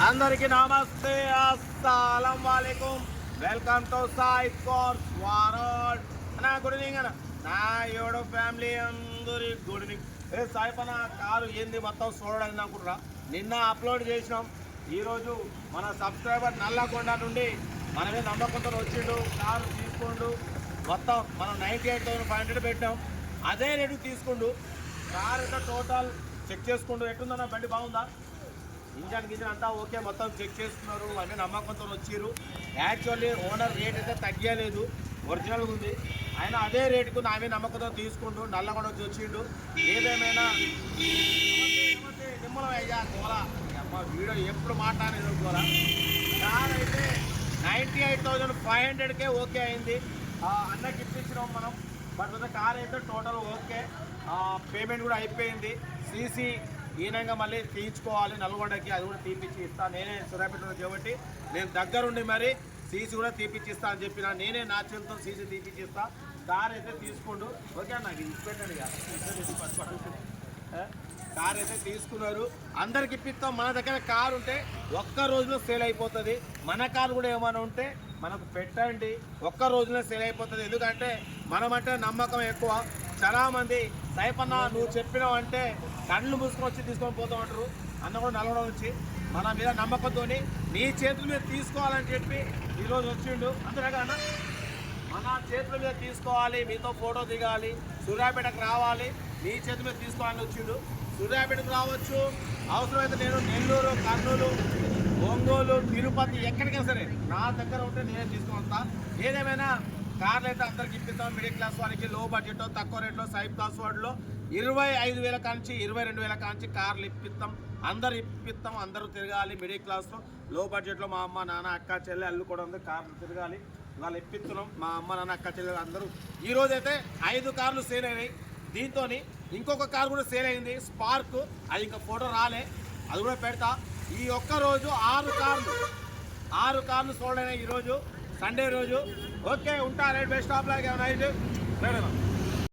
అందరికీ నమస్తే, అస్సలం వాలేకుం. Welcome to Sai sports world. అన్న గుడ్ ఈవినింగ్ అన్న. నా ఏడో ఫ్యామిలీ అందరి గుడ్ ఈవినింగ్. సాయి పన కారు ఏంది మొత్తం చూడడానికి అనుకుంటురా. నిన్న అప్లోడ్ చేసినాం. ఈరోజు మన సబ్స్క్రైబర్ నల్లకొండ నుండి మనమే నమ్మకంతో వచ్చిండు, కారు తీసుకుండు. మొత్తం మనం 98,500 పెట్టాం. అదే రేటు తీసుకుండు. కారు అయితే టోటల్ చెక్ చేసుకుంటూ ఎట్టుందన్న, బండి బాగుందా, ఇంజన్ అంతా ఓకే, మొత్తం చెక్ చేసుకున్నారు. అన్నీ నమ్మకంతో వచ్చిర్రు. యాక్చువల్లీ ఓనర్ రేట్ అయితే తగ్గలేదు, ఒరిజినల్గా ఉంది. ఆయన అదే రేటుకు నామే నమ్మకంతో తీసుకుంటూ నల్లగొండ వచ్చి వచ్చిండు. ఏదేమైనా నిమ్మలం అయ్యా గోలా అమ్మ వీడియో ఎప్పుడు మాట్లాడేది గోలా. కార్ అయితే 98,500కే ఓకే అయింది. అన్నకి ఇప్పించినాం మనం. బట్ కార్ అయితే టోటల్ ఓకే, పేమెంట్ కూడా అయిపోయింది. సీసీ ఈనంగా మళ్ళీ తీయించుకోవాలి నల్గొండకి, అది కూడా తీపిచ్చి ఇస్తాను. నేనే సూర్యాపేటలో కాబట్టి నేను దగ్గరుండి మరి సీసీ కూడా తీపిచ్చి ఇస్తా అని చెప్పిన. నేనే నా చేతితో సీసీ తీపిచ్చి ఇస్తా. కార్ అయితే తీసుకుంటూ ఓకే నాకు ఇచ్చిపెట్టండి. కార్ అయితే తీసుకున్నారు, అందరికి ఇప్పిస్తాం. మన దగ్గర కార్ ఉంటే ఒక్క రోజులో సేల్ అయిపోతుంది. మన కార్ కూడా ఏమైనా ఉంటే మనకు పెట్టండి, ఒక్క రోజులో సేల్ అయిపోతుంది. ఎందుకంటే మనమంటే నమ్మకం ఎక్కువ. చాలామంది సైపన్న నువ్వు చెప్పినావు అంటే కళ్ళు మూసుకొని వచ్చి తీసుకొని పోతూ ఉంటారు. అన్న కూడా నల్గొండ నుంచి మన మీద నమ్మకంతో నీ చేతుల మీద తీసుకోవాలని చెప్పి ఈరోజు వచ్చిండు. అంతేగా అన్న, మన చేతుల మీద తీసుకోవాలి, మీతో ఫోటో దిగాలి, సూర్యాపేటకు రావాలి, నీ చేతుల మీద తీసుకోవాలని వచ్చిండు. సూర్యాపేటకు రావచ్చు, అవసరమైతే నేను నెల్లూరు, కర్నూలు, ఒంగోలు, తిరుపతి ఎక్కడికైనా సరే నా దగ్గర ఉంటే నేనే తీసుకొని వస్తా. ఏదేమైనా కార్లు అయితే అందరికి ఇప్పిస్తాం. మిడిల్ క్లాస్ వారికి లో బడ్జెట్ తక్కువ రేట్లో సైబ్ పాస్వర్డ్లో 25,000 కాంచి 22,000 కాంచి కార్లు ఇప్పిస్తాం. అందరూ తిరగాలి. మిడిల్ క్లాస్లో లో బడ్జెట్లో మా అమ్మ నాన్న అక్క చెల్లె అల్లు కూడా ఉంది, కార్లు తిరగాలి. వాళ్ళు ఇప్పిస్తున్నాం. మా అమ్మ నాన్న అక్క చెల్లెలు అందరూ. ఈరోజైతే 5 కార్లు సేల్ అయినాయి. దీంతో ఇంకొక కార్ కూడా సేల్ అయింది, స్పార్క్. అది ఇంకా ఫోటో రాలే, అది కూడా పెడతా. ఈ ఒక్క రోజు 6 కార్లు సోల్డ్ అయినాయి ఈరోజు సండే రోజు. ఓకే ఉంటా. రైట్ బెస్ట్ ఆఫ్ లాగా నైట్.